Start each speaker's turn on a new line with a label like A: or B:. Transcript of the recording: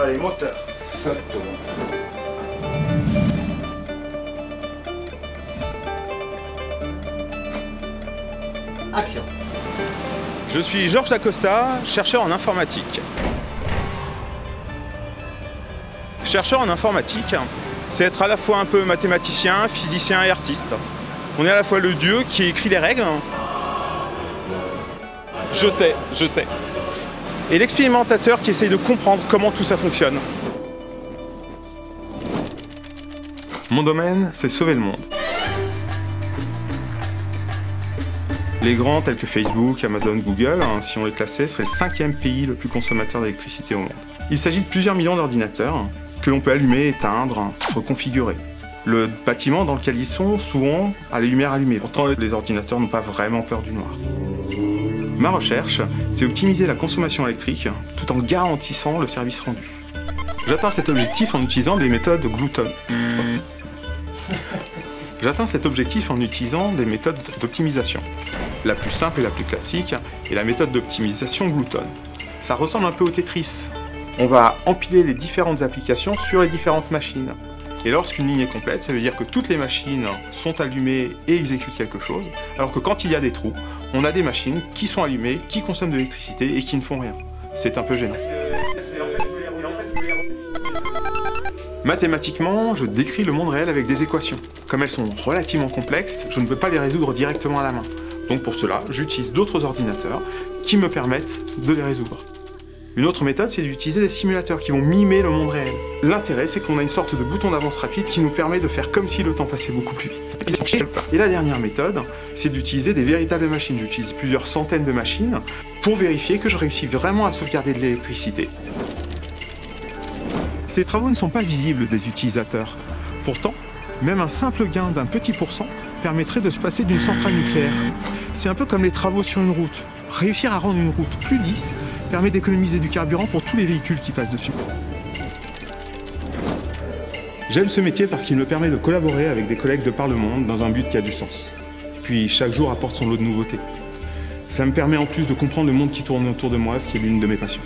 A: Allez, moteur.
B: Ça tourne.
A: Action.
C: Je suis Georges Dacosta, chercheur en informatique. Chercheur en informatique, c'est être à la fois un peu mathématicien, physicien et artiste. On est à la fois le dieu qui écrit les règles. Je sais. Et l'expérimentateur qui essaye de comprendre comment tout ça fonctionne. Mon domaine, c'est sauver le monde. Les grands tels que Facebook, Amazon, Google, si on les classait, seraient le 5e pays le plus consommateur d'électricité au monde. Il s'agit de plusieurs millions d'ordinateurs que l'on peut allumer, éteindre, reconfigurer. Le bâtiment dans lequel ils sont, souvent, a les lumières allumées. Pourtant, les ordinateurs n'ont pas vraiment peur du noir. Ma recherche, c'est optimiser la consommation électrique tout en garantissant le service rendu. J'atteins cet objectif en utilisant des méthodes Gluton. J'atteins cet objectif en utilisant des méthodes d'optimisation. La plus simple et la plus classique est la méthode d'optimisation Gluton. Ça ressemble un peu au Tetris. On va empiler les différentes applications sur les différentes machines. Et lorsqu'une ligne est complète, ça veut dire que toutes les machines sont allumées et exécutent quelque chose, alors que quand il y a des trous, on a des machines qui sont allumées, qui consomment de l'électricité et qui ne font rien. C'est un peu gênant. Mathématiquement, je décris le monde réel avec des équations. Comme elles sont relativement complexes, je ne peux pas les résoudre directement à la main. Donc pour cela, j'utilise d'autres ordinateurs qui me permettent de les résoudre. Une autre méthode, c'est d'utiliser des simulateurs qui vont mimer le monde réel. L'intérêt, c'est qu'on a une sorte de bouton d'avance rapide qui nous permet de faire comme si le temps passait beaucoup plus vite. Et la dernière méthode, c'est d'utiliser des véritables machines. J'utilise plusieurs centaines de machines pour vérifier que je réussis vraiment à sauvegarder de l'électricité. Ces travaux ne sont pas visibles des utilisateurs. Pourtant, même un simple gain d'un petit pourcent permettrait de se passer d'une centrale nucléaire. C'est un peu comme les travaux sur une route. Réussir à rendre une route plus lisse permet d'économiser du carburant pour tous les véhicules qui passent dessus. J'aime ce métier parce qu'il me permet de collaborer avec des collègues de par le monde dans un but qui a du sens. Puis chaque jour apporte son lot de nouveautés. Ça me permet en plus de comprendre le monde qui tourne autour de moi, ce qui est l'une de mes passions.